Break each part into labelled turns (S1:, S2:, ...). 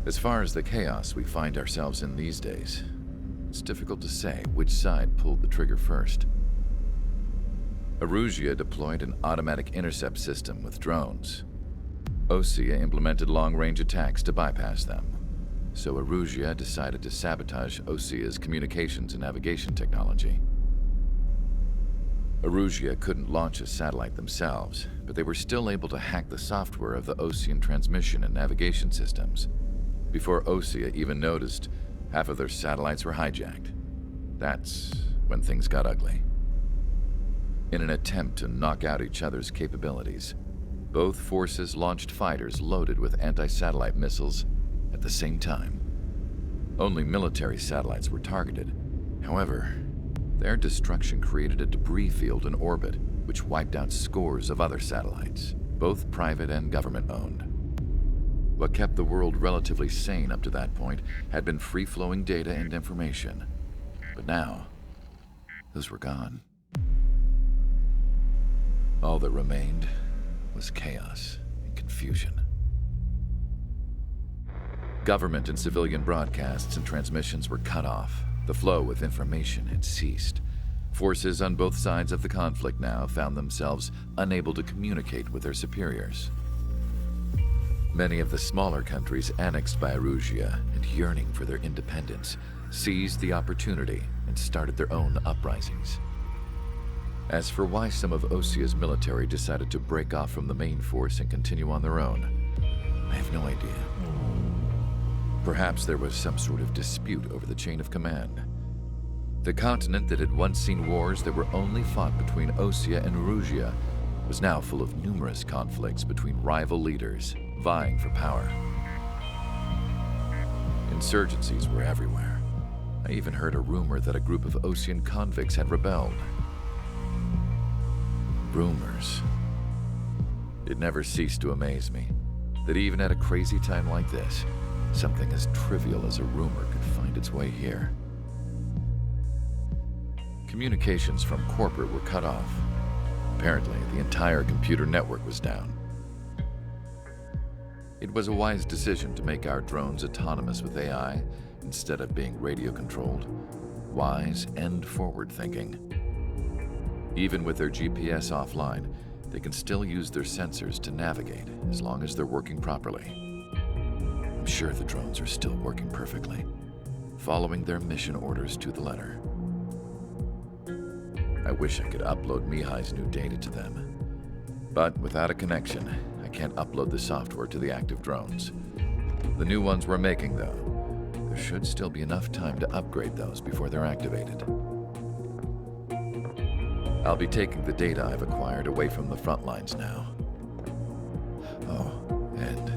S1: As far as the chaos we find ourselves in these days, it's difficult to say which side pulled the trigger first. Erusia deployed an automatic intercept system with drones. Osea implemented long-range attacks to bypass them. So Erusia decided to sabotage Osea's communications and navigation technology. Erusia couldn't launch a satellite themselves, but they were still able to hack the software of the Osean transmission and navigation systems. Before Osea even noticed, half of their satellites were hijacked. That's when things got ugly. In an attempt to knock out each other's capabilities, both forces launched fighters loaded with anti-satellite missiles at the same time. Only military satellites were targeted. However, their destruction created a debris field in orbit, which wiped out scores of other satellites, both private and government-owned. What kept the world relatively sane up to that point had been free-flowing data and information. But now, those were gone. All that remained was chaos and confusion. Government and civilian broadcasts and transmissions were cut off. The flow of information had ceased. Forces on both sides of the conflict now found themselves unable to communicate with their superiors. Many of the smaller countries annexed by Erusia and yearning for their independence seized the opportunity and started their own uprisings. As for why some of Osea's military decided to break off from the main force and continue on their own, I have no idea. Perhaps there was some sort of dispute over the chain of command. The continent that had once seen wars that were only fought between Osea and Erusia was now full of numerous conflicts between rival leaders vying for power. Insurgencies were everywhere. I even heard a rumor that a group of Osean convicts had rebelled. Rumors. It never ceased to amaze me that even at a crazy time like this, something as trivial as a rumor could find its way here. Communications from corporate were cut off. Apparently, the entire computer network was down. It was a wise decision to make our drones autonomous with AI instead of being radio-controlled. Wise and forward-thinking. Even with their GPS offline, they can still use their sensors to navigate as long as they're working properly. I'm sure the drones are still working perfectly, following their mission orders to the letter. I wish I could upload Mihai's new data to them. But without a connection, I can't upload the software to the active drones. The new ones we're making, though, there should still be enough time to upgrade those before they're activated. I'll be taking the data I've acquired away from the front lines now. Oh, and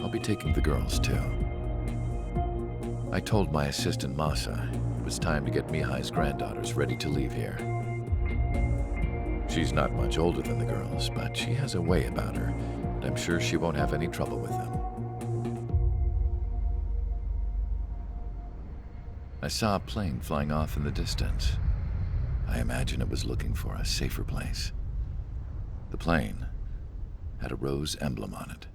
S1: I'll be taking the girls, too. I told my assistant Masa it was time to get Mihai's granddaughters ready to leave here. She's not much older than the girls, but she has a way about her, and I'm sure she won't have any trouble with them. I saw a plane flying off in the distance. I imagine it was looking for a safer place. The plane had a rose emblem on it.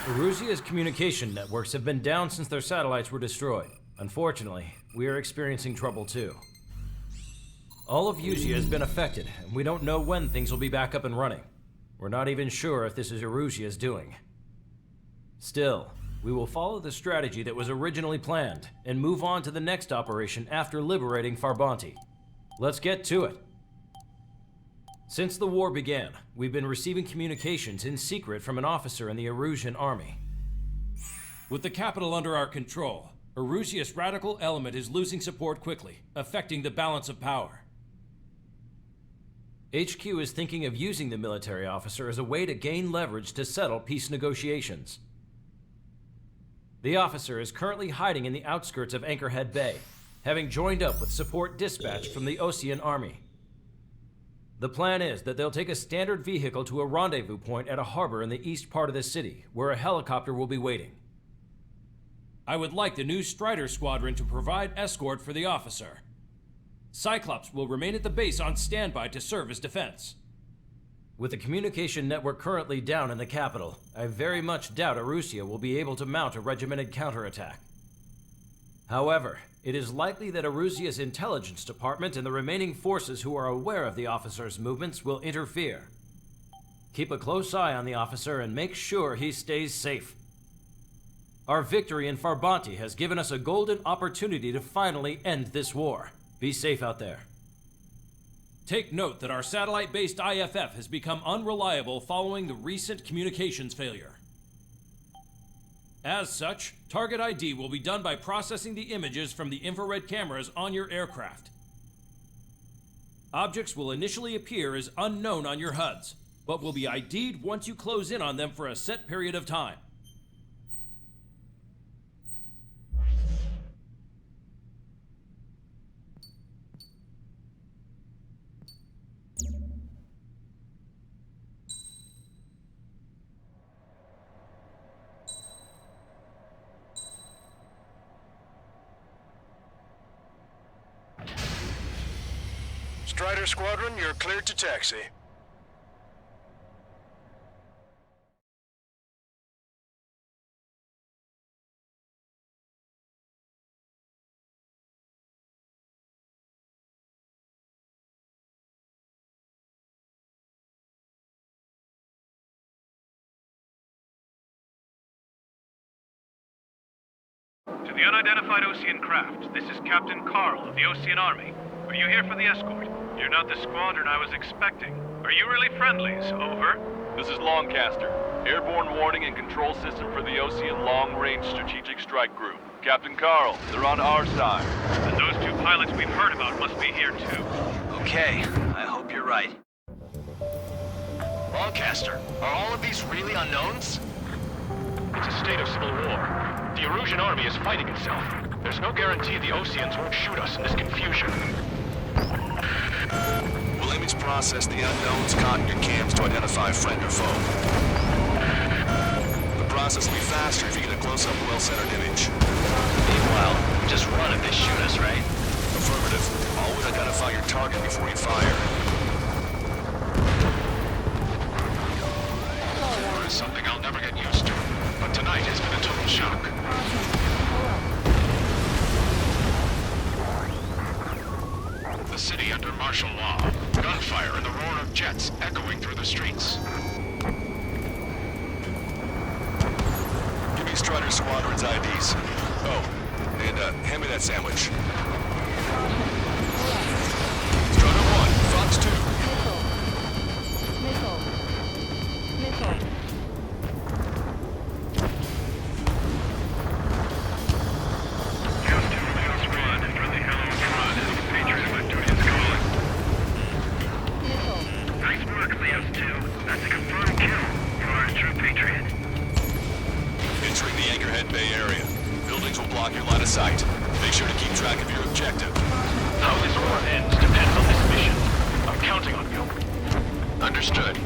S2: Erusia's communication networks have been down since their satellites were destroyed. Unfortunately, we are experiencing trouble too. All of Usia has been affected, and we don't know when things will be back up and running. We're not even sure if this is Erusia's doing. Still, we will follow the strategy that was originally planned, and move on to the next operation after liberating Farbanti. Let's get to it. Since the war began, we've been receiving communications in secret from an officer in the Erusian army.
S3: With the capital under our control, Erusia's radical element is losing support quickly, affecting the balance of power.
S2: HQ is thinking of using the military officer as a way to gain leverage to settle peace negotiations. The officer is currently hiding in the outskirts of Anchorhead Bay, having joined up with support dispatched from the Osean army. The plan is that they'll take a standard vehicle to a rendezvous point at a harbor in the east part of the city, where a helicopter will be waiting.
S3: I would like the new Strider Squadron to provide escort for the officer. Cyclops will remain at the base on standby to serve as defense.
S2: With the communication network currently down in the capital, I very much doubt Arusea will be able to mount a regimented counterattack. However, it is likely that Arusea's intelligence department and the remaining forces who are aware of the officer's movements will interfere. Keep a close eye on the officer and make sure he stays safe. Our victory in Farbanti has given us a golden opportunity to finally end this war. Be safe out there.
S3: Take note that our satellite-based IFF has become unreliable following the recent communications failure. As such, target ID will be done by processing the images from the infrared cameras on your aircraft. Objects will initially appear as unknown on your HUDs, but will be ID'd once you close in on them for a set period of time.
S4: Strider Squadron, you're cleared to taxi.
S5: To the unidentified Ocean craft, this is Captain Carl of the Ocean Army. Are you here for the escort? You're not the squadron I was expecting. Are you really friendlies? Over.
S6: This is Longcaster. Airborne warning and control system for the Ocean Long-Range Strategic Strike Group. Captain Carl, they're on our side.
S5: And those two pilots we've heard about must be here too.
S7: Okay, I hope you're right. Longcaster, are all of these really unknowns?
S5: It's a state of civil war. The Erusian army is fighting itself. There's no guarantee the Oceans won't shoot us in this confusion.
S4: We'll image process the unknowns caught in your cams to identify friend or foe. The process will be faster if you get a close-up, well-centered image.
S7: Meanwhile, just run if they shoot us, right?
S4: Affirmative. Always identify your target before you fire. War is something I'll never get used to, but tonight has been a total shock. The city under martial law. Gunfire and the roar of jets echoing through the streets. Give me Strider Squadron's IDs. Oh, and hand me that sandwich. Strider 1, Fox 2. Sight. Make sure to keep track of your objective.
S5: How this war ends depends on this mission. I'm counting on you.
S4: Understood.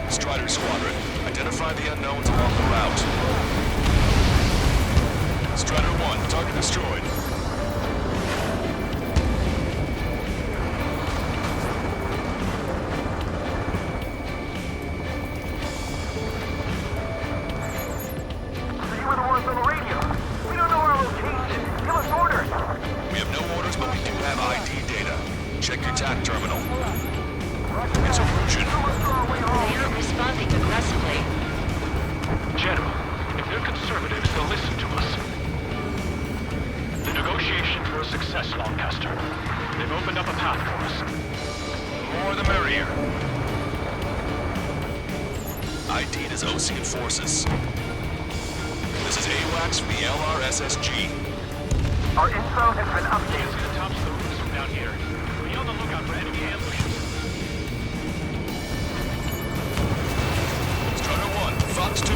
S4: Strider Squadron, identify the unknowns along the route. Strider 1, target destroyed. Check your TAC terminal. It's Erusian.
S8: They aren't responding aggressively.
S5: General, if they're conservatives, they'll listen to us. The negotiations were a success, Longcaster. They've opened up a path for us. The more the merrier.
S4: ID'd as Ocean forces. This is AWACS from the LRSSG.
S5: Our info has been updated to the tops of the roofs from down here. Be on the lookout for enemy ambushes.
S4: Strider 1, Fox 2.
S5: We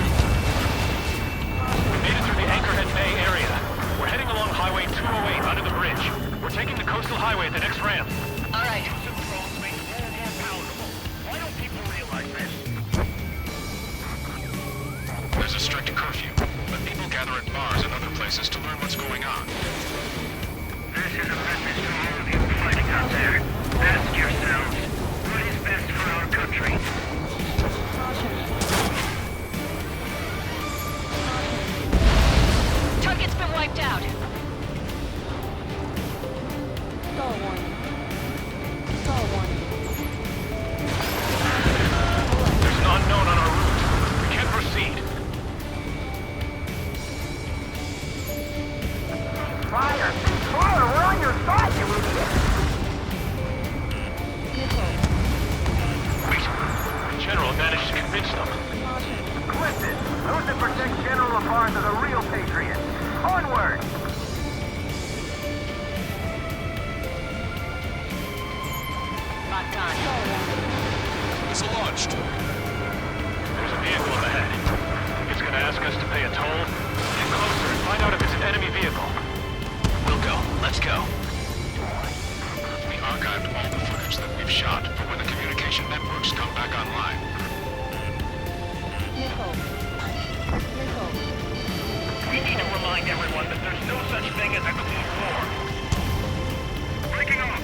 S5: made it through the Anchorhead Bay area. We're heading along Highway 208 under the bridge. We're taking the coastal highway at the next ramp.
S8: All right.
S5: Controls make the war more palatable. Why don't people realize this? convince them.
S9: Listen, those that protect General Lafarge are the real patriots. Onward!
S8: Locked on.
S4: Missile launched.
S5: There's a vehicle up ahead. Think it's gonna ask us to pay a toll? Get closer and find out if it's an enemy vehicle.
S7: We'll go. Let's go.
S10: We archived all the footage that we've shot for when the communication networks come back online.
S5: We need to remind everyone that there's no such thing as a clean war. Breaking off!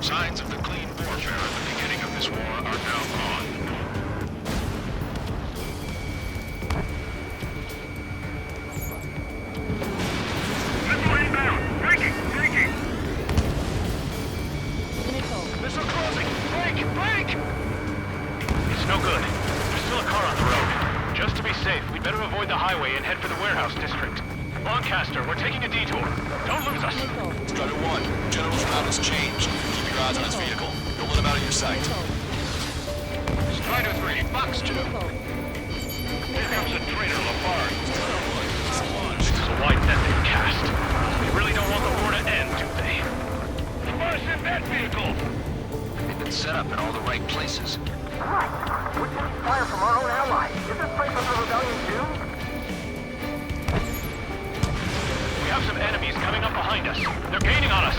S10: Signs of the clean warfare at the beginning of this war are now gone.
S5: Missile inbound! Breaking! Breaking! Missile crossing! Break! Break! It's no good. There's still a car on the road. Just to be safe, we'd better avoid the highway and head for the warehouse district. Lancaster, we're taking a detour. Don't lose us.
S4: Strider 1, General's route has changed. Keep your eyes on his vehicle. Don't let him out of your sight.
S10: Strider 3, Box 2.
S5: Here comes a traitor, Lafarge.
S4: Strider 1, missile launched.
S5: It's a wide net they've cast. They really don't want the war to end, do they? Lafarge in that vehicle!
S7: They've been set up in all the right places.
S9: Right. We're taking fire from our own allies. Is this place of the rebellion too?
S5: We have some enemies coming up behind us. They're gaining on us.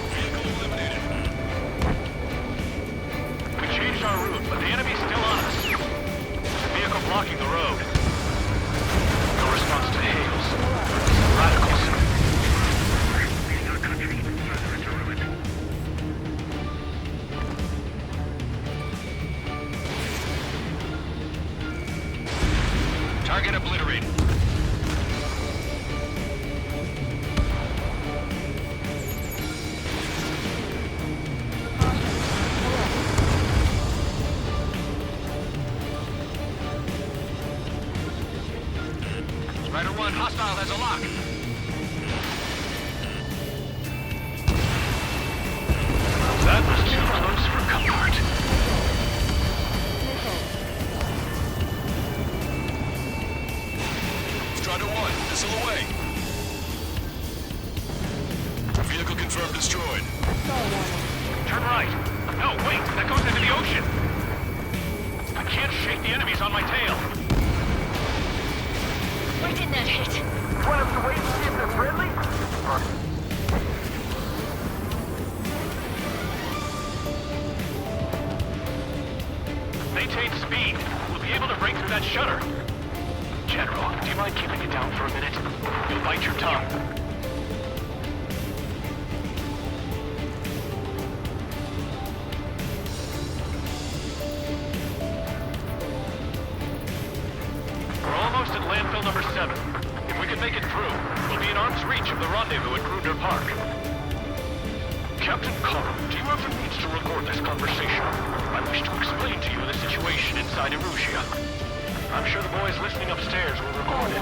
S4: Vehicle eliminated.
S5: We changed our route, but the enemy's still on us. There's a vehicle blocking the road. No response to hails. Radicals. Our country further into ruin.
S10: Target obliterated.
S7: Strider 1, hostile has a lock.
S5: That was too close for comfort.
S4: Strider 1, missile away. Vehicle confirmed destroyed.
S5: Turn right. No, wait, that goes into the ocean. I can't shake the enemies on my tail.
S8: Where did that hit?
S9: Want us to wait and see if they're friendly?
S5: Maintain speed. We'll be able to break through that shutter. General, do you mind keeping it down for a minute? You'll bite your tongue. We're almost at landfill number 7. If we can make it through, we'll be in arm's reach of the rendezvous at Gruner Park. Captain Carl, do you have the means to record this conversation? I wish to explain to you the situation inside Erusia. I'm sure the boys listening upstairs will record it.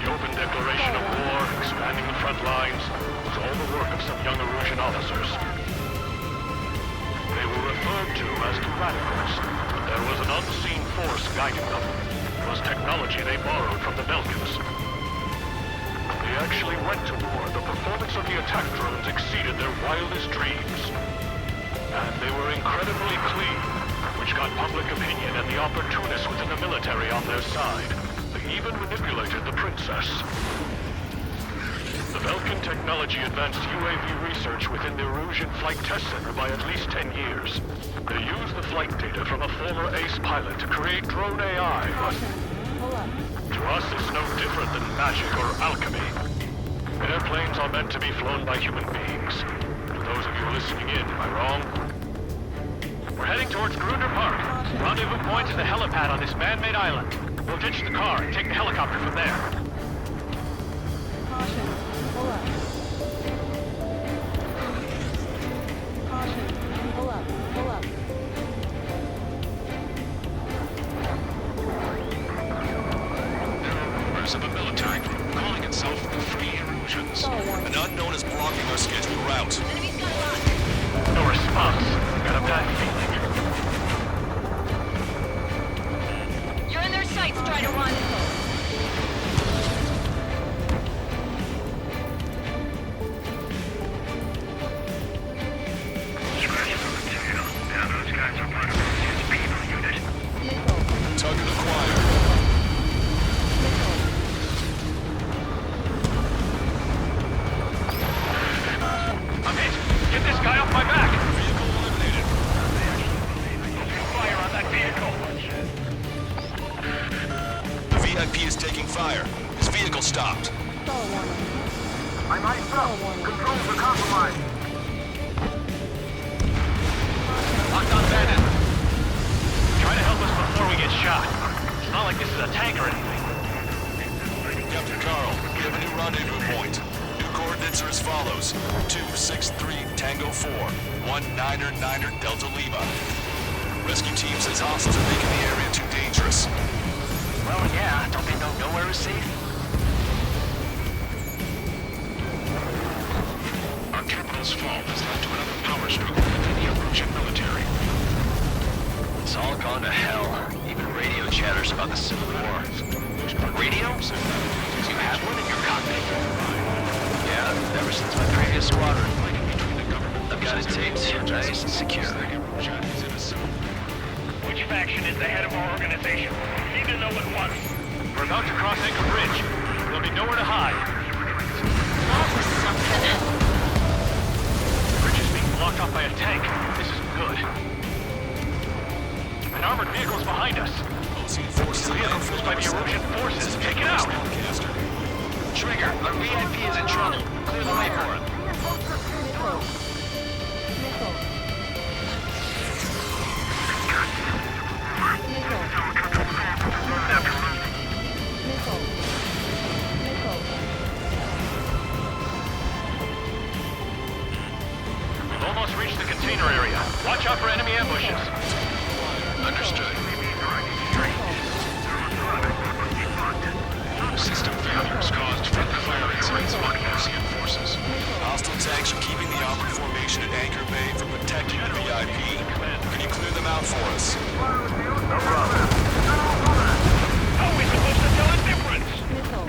S5: The open declaration of war, expanding the front lines, was all the work of some young Erusian officers. They were referred to as the Radicals, but there was an unseen force guiding them. It was technology they borrowed from the Belkans. They actually went to war. The performance of the attack drones exceeded their wildest dreams. And they were incredibly clean, which got public opinion and the opportunists within the military on their side. They even manipulated the princess. The Belkan technology advanced UAV research within the Erusian Flight Test Center by at least 10 years. They used the flight data from a former ace pilot to create drone AI, but to us it's no different than magic or alchemy. Airplanes are meant to be flown by human beings. To those of you listening in, am I wrong? We're heading towards Gruner Park. Rendezvous point is the helipad on this man-made island. We'll ditch the car and take the helicopter from there.
S10: Of a military group calling itself the Free Erusians.
S4: An unknown is blocking our scheduled route.
S8: Enemy's got a lock.
S5: No spot us. Got a bad feeling.
S8: You're in their sights, Strider 1.
S4: Target acquired.
S5: I'm hit. Get this guy off my back.
S4: Vehicle eliminated.
S5: Fire on that vehicle.
S4: The VIP is taking fire. His vehicle stopped.
S9: I might stop. Controls are compromised.
S5: Locked on bandit. Try to help us before we get shot. It's not like this is a tank or anything.
S4: Captain Carl, we have a new rendezvous point. New coordinates are as follows. 263 Tango 4, 1999 Delta Lima. Rescue team says hostiles are making the area too dangerous.
S7: Well, yeah, don't they know nowhere is safe?
S10: Our capital's fall has led to another power struggle within the Erusian military.
S7: It's all gone to hell. Even radio chatters about the Civil War. Radio? You have one in your cockpit? Yeah, ever since my previous squadron. I've got it taped, nice and secure.
S5: Which faction is the head of our organization? Need to know at once. We're about to cross Anchor Bridge. There'll be nowhere to hide.
S8: That was something.
S5: Bridge is being blocked off by a tank. This is good. An armored vehicle's behind us.
S4: OC forces
S5: The vehicle used by the Erusian forces. Take it out!
S7: Trigger, our VIP is in trouble. Clear the way for him.
S5: We've almost reached the container area. Watch out for enemy ambushes.
S10: Understood. System failures caused friendly fire incidents among Ocean forces.
S4: Hostile tanks are keeping the armored formation at Anchor Bay from protecting the VIP. Can you clear them out for us?
S9: No problem.
S5: How are we supposed to tell the difference?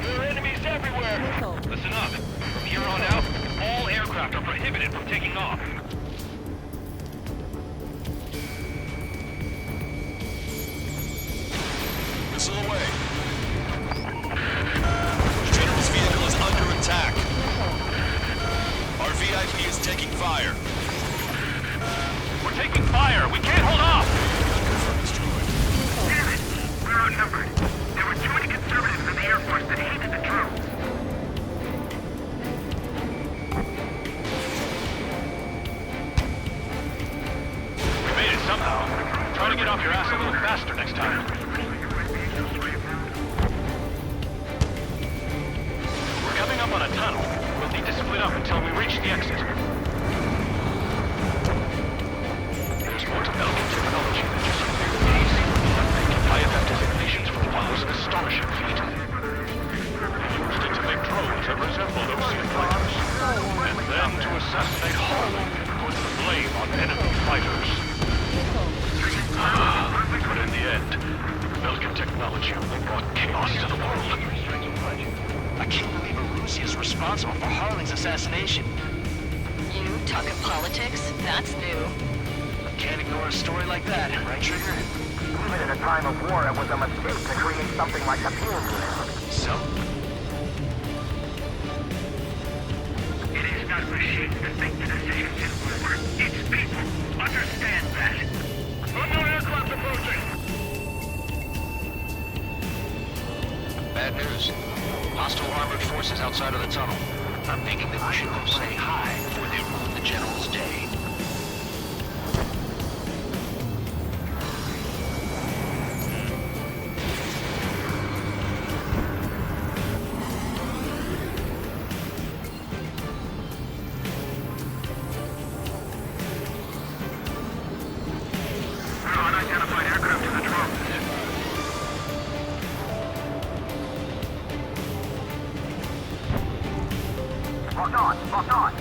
S5: There are enemies everywhere. Listen up. From here on out, all aircraft are prohibited from taking off.
S4: Missile away. General's vehicle is under attack. Our VIP is taking fire.
S5: We're taking fire. We can't hold off.
S9: Damn it! We're outnumbered. There were too many conservatives in the Air Force that hated the troops.
S5: We made it somehow. Try to get off your ass a little faster next time. We're coming up on a tunnel. We'll need to split up until we reach the exit. There's more to Belgian technology than just these. IFF designations for the while was an astonishing feat. They used it to make drones that resembled Ocean fighters. And then to assassinate Harley, put the blame on enemy fighters. But in the end, Belgian technology only brought chaos to the world.
S7: I can't believe Erusia is responsible for Harley's assassination.
S8: You talking politics? That's new.
S7: Can't ignore a story like that, right, Trigger?
S9: Even in a time of war, it was a mistake to create something like the fuel unit.
S7: So?
S9: It is not machines that make the decisions in war. It's people. Understand that. Unknown aircraft approaching.
S7: Bad news. Hostile armored forces outside of the tunnel. I'm thinking that we should go say hi before they ruin the General's day.
S9: Unidentified aircraft in the drone. Locked on, locked on.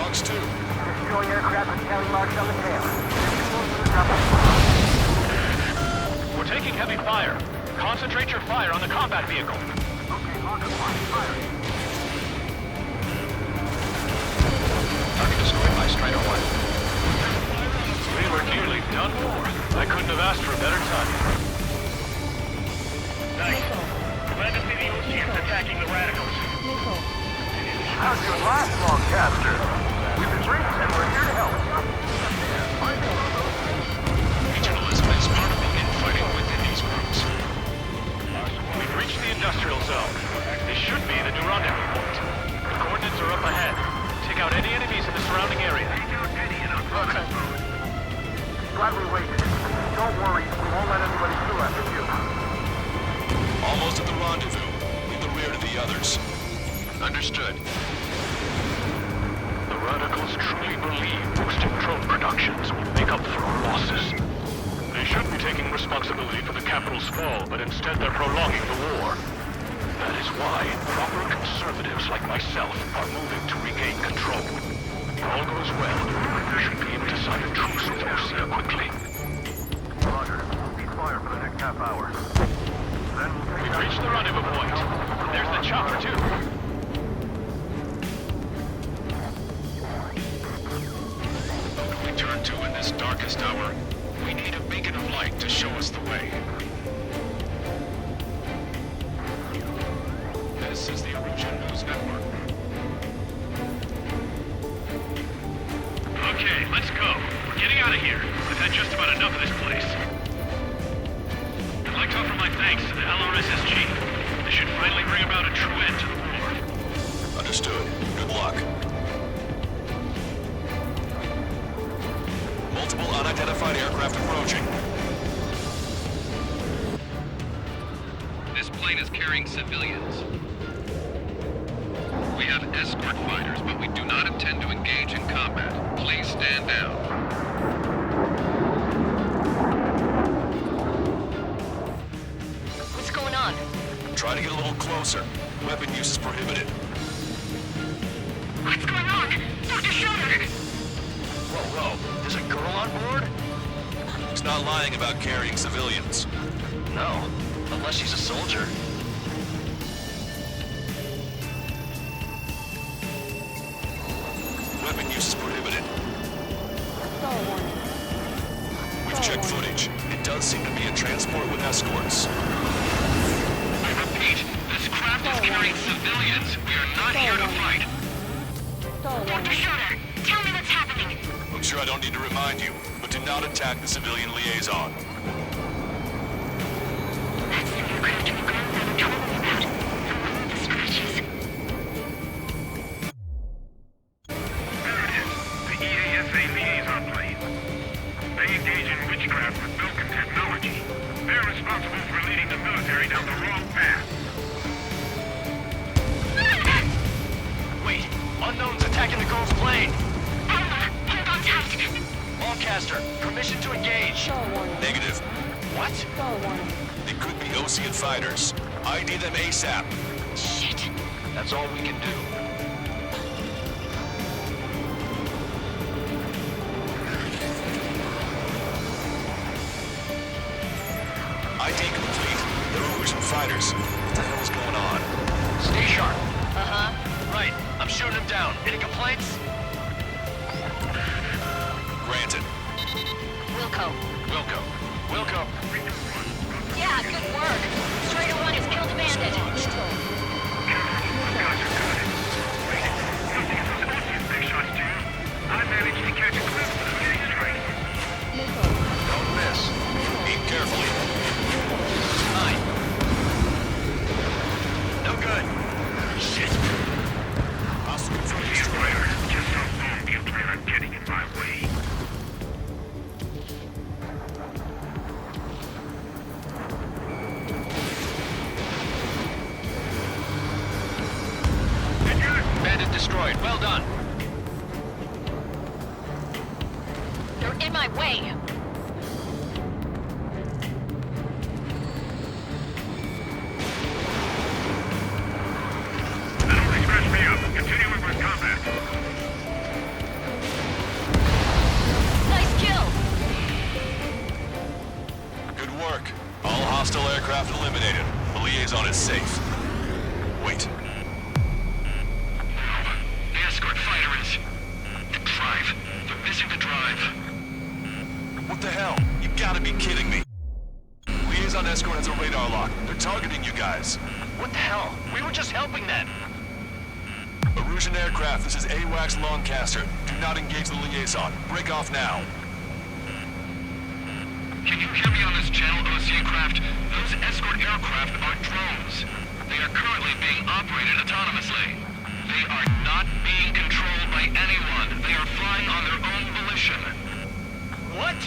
S4: Logs 2.
S9: Destroy aircraft with tally marks on the tail.
S5: We're taking heavy fire. Concentrate your fire on the combat vehicle.
S9: Okay, lock up on fire.
S7: Target destroyed by Strider 1.
S5: We were nearly done for. I couldn't have asked for a better time.
S9: Nice. Glad to see the Oceans attacking the radicals.
S5: How's your last long caster? We've been briefed and we're here to help.
S10: Regionalism is part of the infighting within these groups.
S5: We've reached the industrial zone. This should be the new rendezvous point. The coordinates are up ahead. Take out any enemies in the surrounding area.
S9: Glad we waited. Don't worry, we won't let anybody through after you.
S4: Almost at the rendezvous. Leave the rear to the others.
S7: Understood.
S5: The radicals truly believe boosting drone productions will make up for our losses. They should be taking responsibility for the capital's fall, but instead they're prolonging the war. That is why proper conservatives like myself are moving to regain control. If all goes well, we should be able to sign a truce with Osea quickly.
S9: Roger. Cease fire for the next half hour. Then we'll take
S5: We've reached the rendezvous point. There's the chopper, too.
S10: Who do we turn to in this darkest hour? We need a beacon of light to show us the way. This is the Erosion News Network.
S5: Okay, let's go. We're getting out of here. I've had just about enough of this place. I'd like to offer my thanks to the LRSSG. This should finally bring about a true end to the war.
S4: Understood. Good luck. Multiple unidentified aircraft approaching.
S11: This plane is carrying civilians. We have escort fighters, but we do not intend to engage in combat. Please stand down.
S8: What's going on?
S4: Try to get a little closer. Weapon use is prohibited.
S9: What's going on? Dr. Schroeder!
S7: Whoa. There's a girl on board?
S4: He's not lying about carrying civilians.
S7: No. Unless she's a soldier.
S4: Weapon use is prohibited. We've checked footage. It does seem to be a transport with escorts.
S11: I repeat, this craft is carrying civilians. We are not here to fight.
S9: Dr. Schroeder, tell me what's happening.
S4: I'm sure I don't need to remind you, but do not attack the civilian liaison.
S9: That's the aircraft your grandfather told me about. The one with the scratches.
S5: There it is. The EASA liaison plane. They engage in witchcraft with Vulcan technology. They're responsible for leading the military down the wrong path.
S7: Wait. Unknown's attacking the girl's plane.
S9: Alma, hold on tight.
S7: Longcaster, permission to engage.
S4: Negative.
S7: What?
S4: They could be Ocean fighters. ID them ASAP.
S7: Shit. That's all we can do.
S4: ID complete. They're Ocean fighters. What the hell is going on?
S7: Stay sharp.
S8: Uh-huh.
S7: Right. I'm shooting him down. Any complaints?
S4: Granted.
S8: Wilco.
S7: Wilco.
S8: Yeah, good work. Strider 1 has killed a bandit.
S5: I managed to catch a glimpse of the big strike.
S4: Don't miss. Aim carefully.
S7: Fine. No good. Shit.
S4: Hostile confirmed.
S5: Just how long do you plan on getting in my way?
S7: Bandit destroyed. Well done.
S8: They're in my way.
S5: That only scratched me up. Continuing with combat.
S4: us safe. Wait.
S10: The escort fighter is... The drive. They're missing the drive.
S4: What the hell? You gotta be kidding me. Liaison escort has a radar lock. They're targeting you guys.
S7: What the hell? We were just helping them.
S4: Erusian aircraft, this is AWACS Lancaster. Do not engage the liaison. Break off now.
S10: Can you hear me on this channel, OC craft? Those escort aircraft are drones. They are currently being operated autonomously. They are not being controlled by anyone. They are flying on their own volition.
S7: What?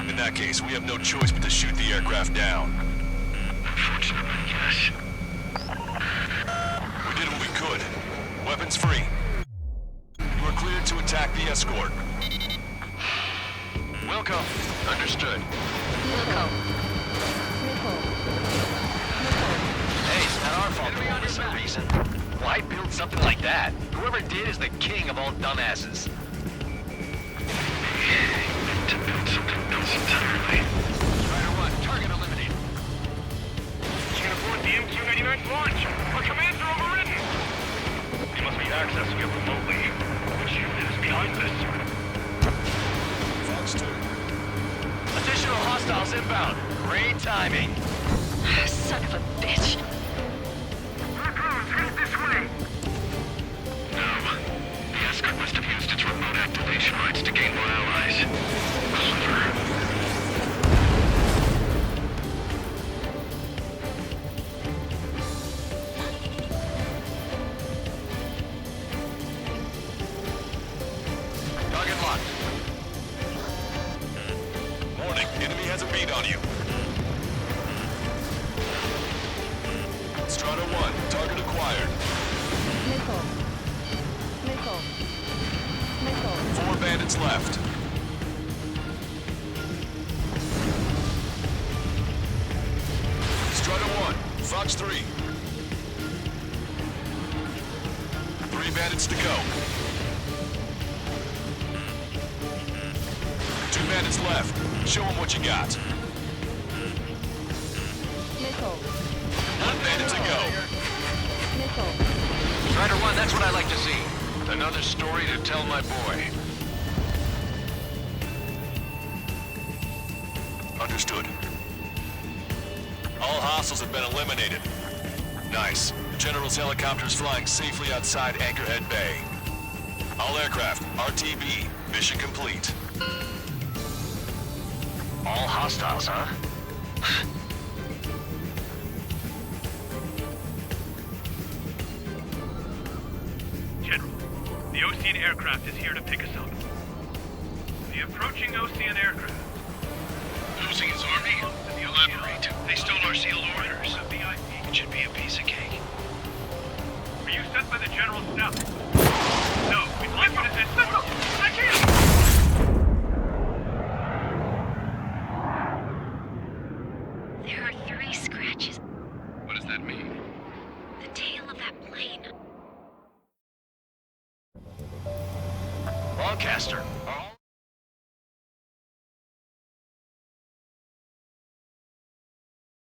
S4: In that case, we have no choice but to shoot the aircraft down.
S10: Unfortunately, yes.
S4: We did what we could. Weapons free. You are cleared to attack the escort.
S7: Wilco. Understood. Hey, it's not our fault for some reason. Why build something like that? Whoever did is the king of all dumbasses.
S10: To build something else entirely.
S7: Strider 1, target eliminated.
S5: You can abort the MQ-99's launch. Our commands are overridden. They must be accessing it remotely. Which unit is behind this?
S4: Fox 2.
S7: Additional hostiles inbound. Great timing.
S8: Son of a bitch.
S9: Head this way.
S10: No. The escort must have used its remote activation rights to gain more allies. Clever.
S4: Target locked. Warning, enemy has a bead on you. Strata 1, target acquired. Four bandits left. Strata 1, Fox 3. 3 bandits to go. 2 bandits left. Show them what you got. 1 bandit to go.
S7: Strider 1, that's what I like to see. Another story to tell my boy.
S4: Understood. All hostiles have been eliminated. Nice. The General's helicopter is flying safely outside Anchorhead Bay. All aircraft, RTB, mission complete.
S7: All hostiles, huh?
S5: General, the Ocean aircraft is here to pick us up. The approaching Ocean aircraft.
S10: Losing his army? Elaborate. They stole our sealed orders. It should be a piece of cake.
S5: Were you sent by the General's staff? No, we'd like you to send... I can't!
S8: There are 3 scratches.
S10: What does that mean?
S8: The tail of that plane.
S7: Lancaster,